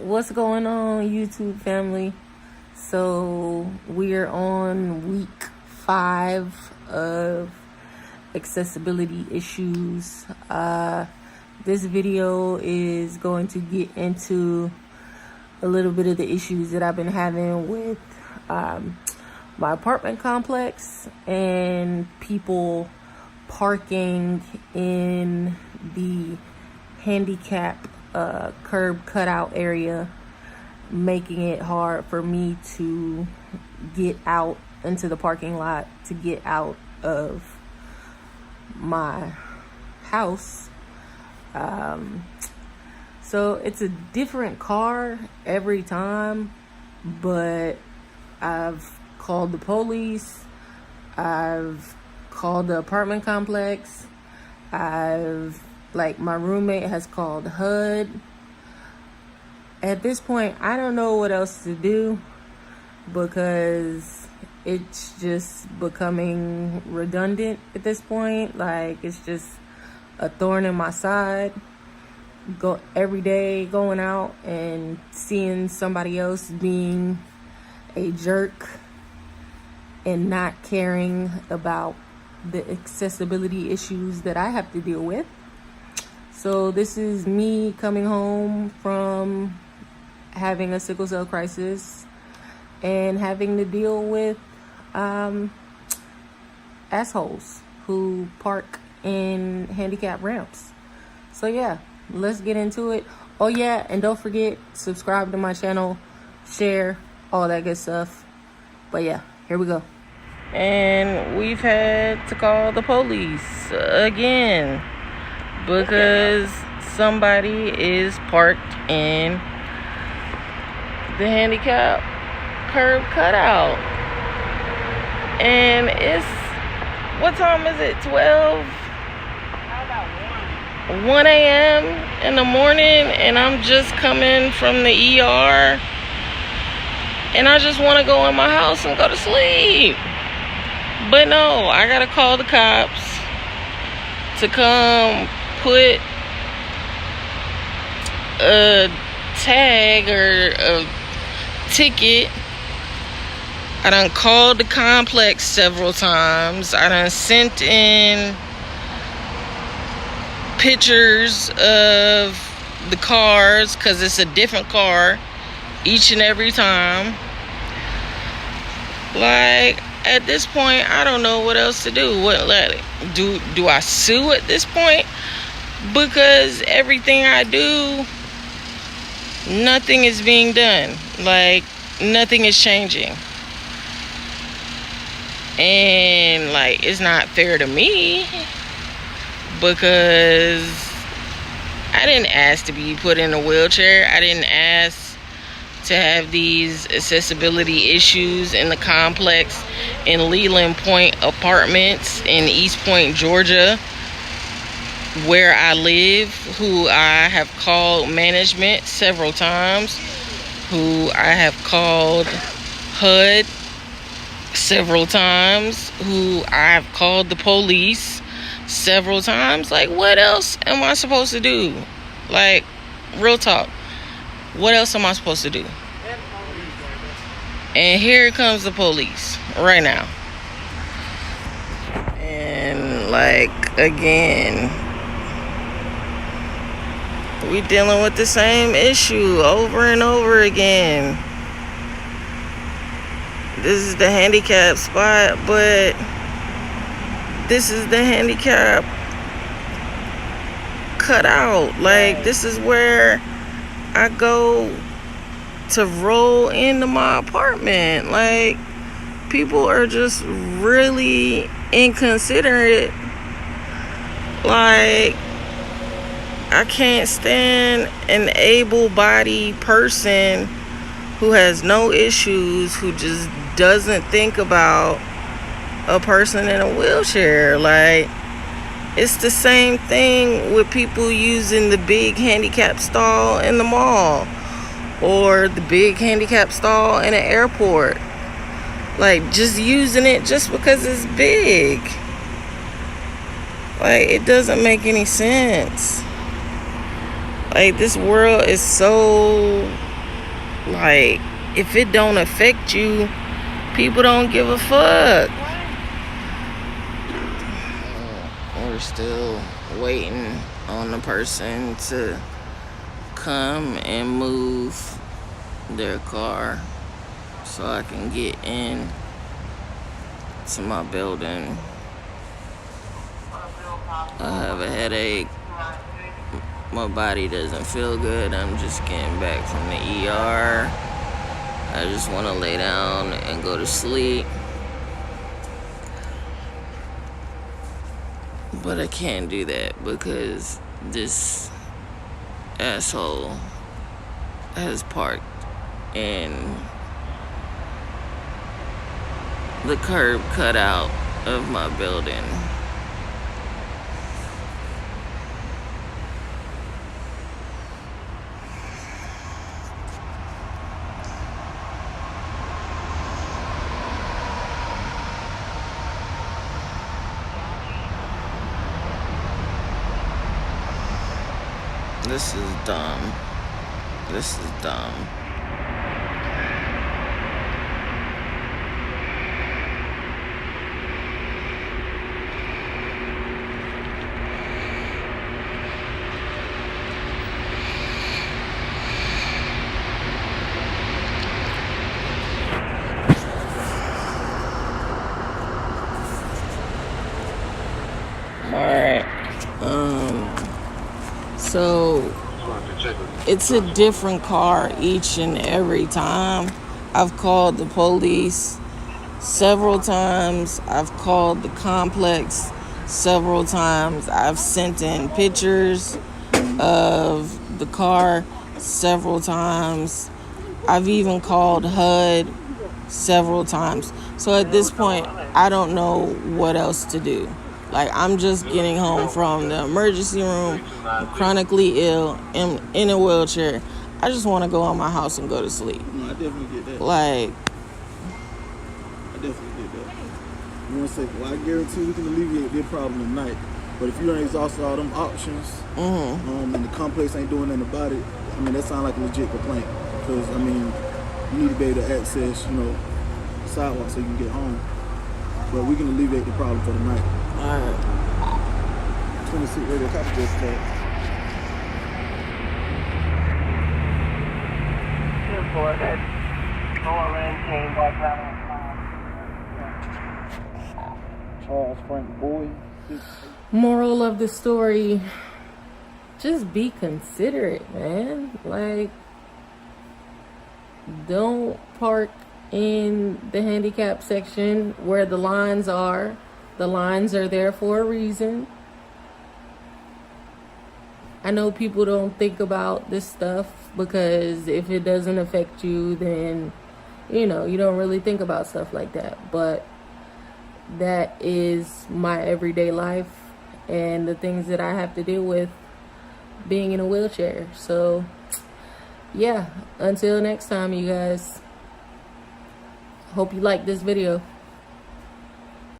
What's going on, YouTube family? So we're on week 5 of accessibility issues. This video is going to get into a little bit of the issues that I've been having with my apartment complex and people parking in the handicap curb cutout area, making it hard for me to get out into the parking lot to get out of my house. So it's a different car every time, but I've called the police, I've called the apartment complex, my roommate has called HUD. At this point, I don't know what else to do because it's just becoming redundant at this point. It's just a thorn in my side. Go every day going out and seeing somebody else being a jerk and not caring about the accessibility issues that I have to deal with. So this is me coming home from having a sickle cell crisis and having to deal with assholes who park in handicap ramps. So yeah, let's get into it. Oh yeah, and don't forget, subscribe to my channel, share, all that good stuff. But yeah, here we go. And we've had to call the police again because somebody is parked in the handicap curb cutout. And it's, what time is it? 1 a.m. in the morning, and I'm just coming from the ER, and I just want to go in my house and go to sleep. But no, I gotta call the cops to come put a tag or a ticket. I done called the complex several times. I done sent in pictures of the cars because it's a different car each and every time. At this point, I don't know what else to do. Do I sue at this point? Because everything I do, nothing is being done. Nothing is changing. And it's not fair to me because I didn't ask to be put in a wheelchair. I didn't ask to have these accessibility issues in the complex in Leland Point Apartments in East Point, Georgia, where I live, who I have called management several times, who I have called HUD several times, who I have called the police several times. What else am I supposed to do? Real talk. What else am I supposed to do? And here comes the police right now. And again, we dealing with the same issue over and over again. This is the handicap spot, but this is the handicap cutout. This is where I go to roll into my apartment. People are just really inconsiderate. I can't stand an able-bodied person who has no issues, who just doesn't think about a person in a wheelchair. It's the same thing with people using the big handicap stall in the mall or the big handicap stall in an airport. Just using it just because it's big. It doesn't make any sense. This world is so Like, if it don't affect you, people don't give a fuck. We're still waiting on the person to come and move their car so I can get in to my building. I have a headache. My body doesn't feel good. I'm just getting back from the ER. I just want to lay down and go to sleep. But I can't do that because this asshole has parked in the curb cutout of my building. This is dumb. This is dumb. Alright. So it's a different car each and every time. I've called the police several times. I've called the complex several times. I've sent in pictures of the car several times. I've even called HUD several times. So at this point, I don't know what else to do. Like, I'm just getting home from the emergency room. I'm chronically ill, in a wheelchair. I just want to go in my house and go to sleep. No, I definitely get that. Like, I definitely get that. You want to say, well, I guarantee we can alleviate their problem tonight. But if you don't exhaust all them options, and the complex ain't doing nothing about it, I mean, that sounds like a legit complaint. Because, I mean, you need to be able to access, the sidewalk so you can get home. But we can alleviate the problem for the night. alright. 26 radio copy just tax. Charles Frank Boyd. Moral of the story, just be considerate, man. Like, don't park in the handicap section where the lines are. The lines are there for a reason. I know people don't think about this stuff because if it doesn't affect you, then, you don't really think about stuff like that. But that is my everyday life and the things that I have to deal with being in a wheelchair. So, yeah, until next time, you guys. Hope you like this video.